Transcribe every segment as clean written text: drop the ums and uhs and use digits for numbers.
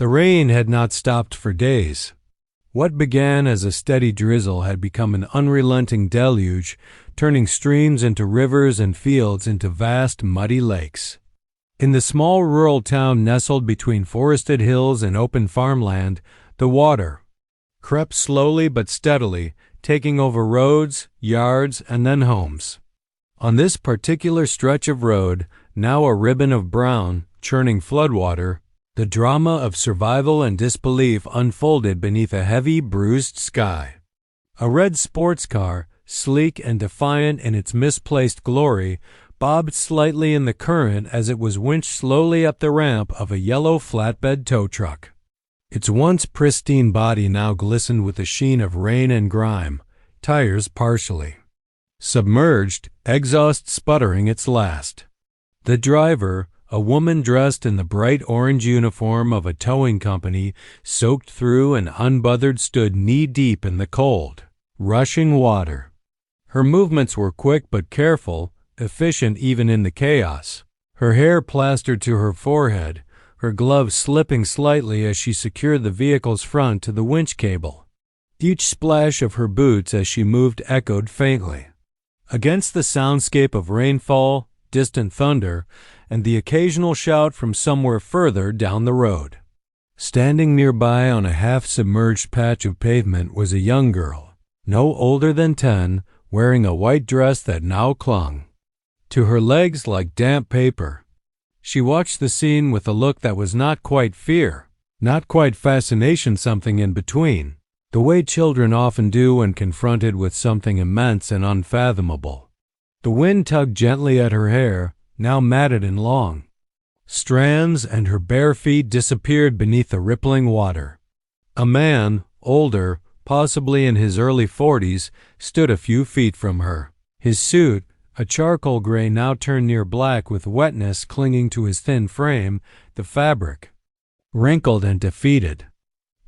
The rain had not stopped for days. What began as a steady drizzle had become an unrelenting deluge, turning streams into rivers and fields into vast, muddy lakes. In the small rural town nestled between forested hills and open farmland, the water crept slowly but steadily, taking over roads, yards, and then homes. On this particular stretch of road, now a ribbon of brown, churning floodwater, the drama of survival and disbelief unfolded beneath a heavy, bruised sky. A red sports car, sleek and defiant in its misplaced glory, bobbed slightly in the current as it was winched slowly up the ramp of a yellow flatbed tow truck. Its once pristine body now glistened with a sheen of rain and grime, tires partially submerged, exhaust sputtering its last. The driver, a woman dressed in the bright orange uniform of a towing company, soaked through and unbothered, stood knee-deep in the cold, rushing water. Her movements were quick but careful, efficient even in the chaos. Her hair plastered to her forehead, her gloves slipping slightly as she secured the vehicle's front to the winch cable. Each splash of her boots as she moved echoed faintly against the soundscape of rainfall, distant thunder, and the occasional shout from somewhere further down the road. Standing nearby on a half-submerged patch of pavement was a young girl, no older than 10, wearing a white dress that now clung to her legs like damp paper. She watched the scene with a look that was not quite fear, not quite fascination, something in between, the way children often do when confronted with something immense and unfathomable. The wind tugged gently at her hair, now matted and long strands, and her bare feet disappeared beneath the rippling water. A man, older, possibly in his early 40s, stood a few feet from her. His suit, a charcoal gray now turned near black with wetness clinging to his thin frame, the fabric wrinkled and defeated.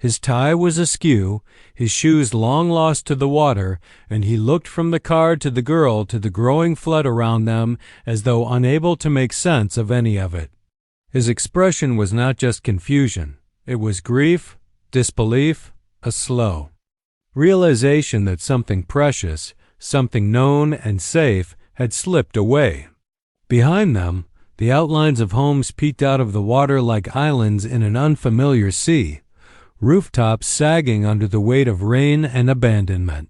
His tie was askew, his shoes long lost to the water, and he looked from the car to the girl to the growing flood around them as though unable to make sense of any of it. His expression was not just confusion. It was grief, disbelief, a slow realization that something precious, something known and safe, had slipped away. Behind them, the outlines of homes peeked out of the water like islands in an unfamiliar sea, rooftops sagging under the weight of rain and abandonment.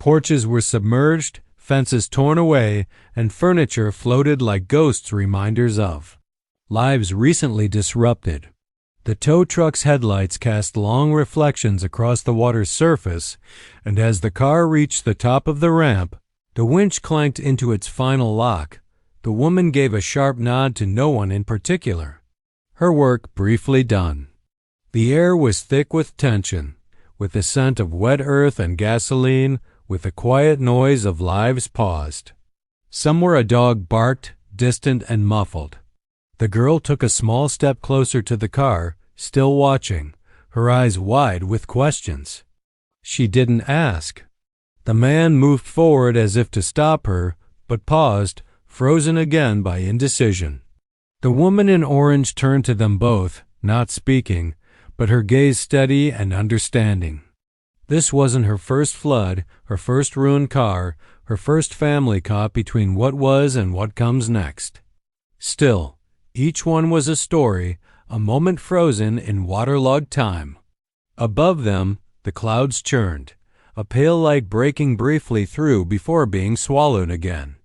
Porches were submerged, fences torn away, and furniture floated like ghosts, reminders of lives recently disrupted. The tow truck's headlights cast long reflections across the water's surface, and as the car reached the top of the ramp, the winch clanked into its final lock. The woman gave a sharp nod to no one in particular. Her work briefly done. The air was thick with tension, with the scent of wet earth and gasoline, with the quiet noise of lives paused. Somewhere a dog barked, distant and muffled. The girl took a small step closer to the car, still watching, her eyes wide with questions. She didn't ask. The man moved forward as if to stop her, but paused, frozen again by indecision. The woman in orange turned to them both, not speaking, but her gaze steady and understanding. This wasn't her first flood, her first ruined car, her first family caught between what was and what comes next. Still, each one was a story, a moment frozen in waterlogged time. Above them, the clouds churned, a pale light breaking briefly through before being swallowed again.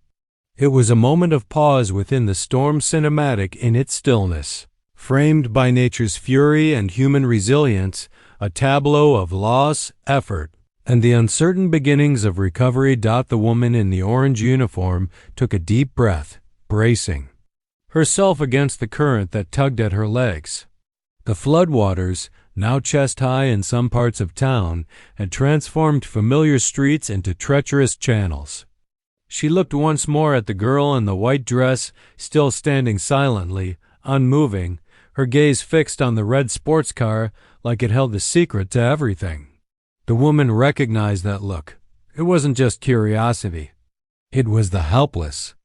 It was a moment of pause within the storm, cinematic in its stillness, framed by nature's fury and human resilience, a tableau of loss, effort, and the uncertain beginnings of recovery. The woman in the orange uniform took a deep breath, bracing herself against the current that tugged at her legs. The floodwaters, now chest-high in some parts of town, had transformed familiar streets into treacherous channels. She looked once more at the girl in the white dress, still standing silently, unmoving, her gaze fixed on the red sports car like it held the secret to everything. The woman recognized that look. It wasn't just curiosity. It was the helpless,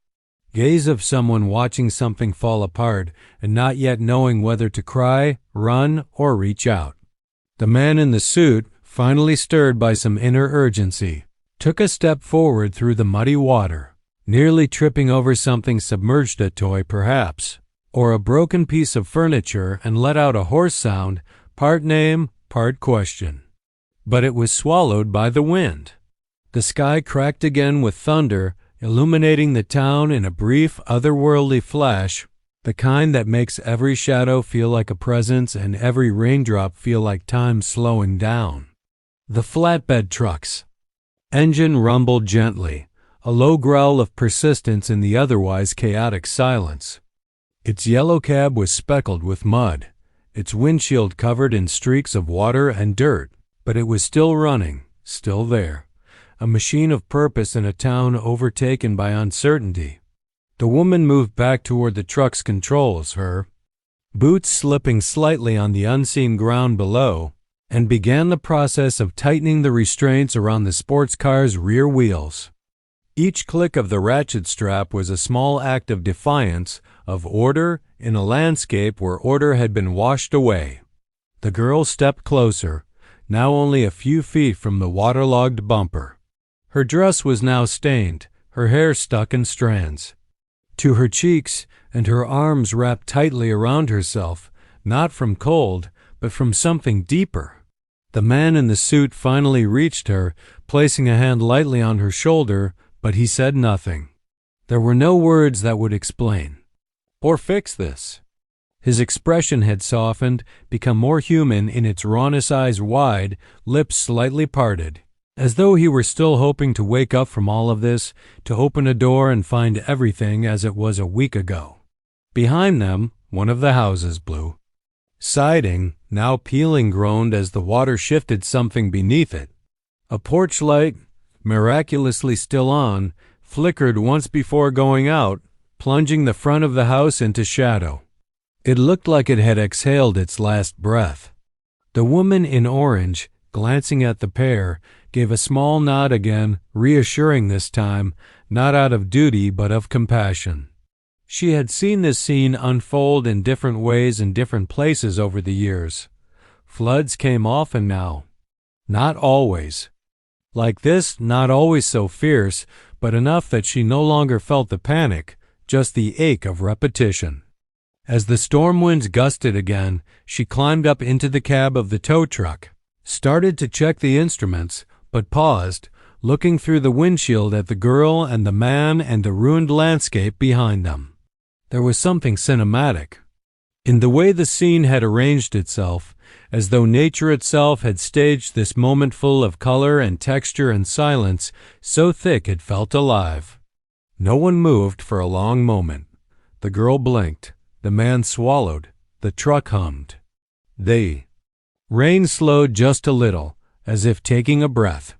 gaze of someone watching something fall apart and not yet knowing whether to cry, run, or reach out. The man in the suit, finally stirred by some inner urgency, took a step forward through the muddy water, nearly tripping over something submerged, a toy perhaps, or a broken piece of furniture, and let out a hoarse sound, part name, part question. But it was swallowed by the wind. The sky cracked again with thunder, illuminating the town in a brief, otherworldly flash, the kind that makes every shadow feel like a presence and every raindrop feel like time slowing down. The flatbed trucks. Engine rumbled gently, a low growl of persistence in the otherwise chaotic silence. Its yellow cab was speckled with mud, its windshield covered in streaks of water and dirt, but it was still running, still there, a machine of purpose in a town overtaken by uncertainty. The woman moved back toward the truck's controls, her boots slipping slightly on the unseen ground below, and began the process of tightening the restraints around the sports car's rear wheels. Each click of the ratchet strap was a small act of defiance, of order, in a landscape where order had been washed away. The girl stepped closer, now only a few feet from the waterlogged bumper. Her dress was now stained, her hair stuck in strands. To her cheeks and her arms wrapped tightly around herself, not from cold, but from something deeper. The man in the suit finally reached her, placing a hand lightly on her shoulder, but he said nothing. There were no words that would explain or fix this. His expression had softened, become more human in its rawness, eyes wide, lips slightly parted, as though he were still hoping to wake up from all of this, to open a door and find everything as it was a week ago. Behind them, one of the houses blew. Siding, now peeling, groaned as the water shifted something beneath it. A porch light, miraculously still on, flickered once before going out, plunging the front of the house into shadow. It looked like it had exhaled its last breath. The woman in orange, glancing at the pair, gave a small nod again, reassuring this time, not out of duty but of compassion. She had seen this scene unfold in different ways in different places over the years. Floods came often now. Not always. Like this, not always so fierce, but enough that she no longer felt the panic, just the ache of repetition. As the storm winds gusted again, she climbed up into the cab of the tow truck, started to check the instruments, but paused, looking through the windshield at the girl and the man and the ruined landscape behind them. There was something cinematic in the way the scene had arranged itself, as though nature itself had staged this moment full of color and texture and silence, so thick it felt alive. No one moved for a long moment. The girl blinked. The man swallowed. The truck hummed. Rain slowed just a little, as if taking a breath.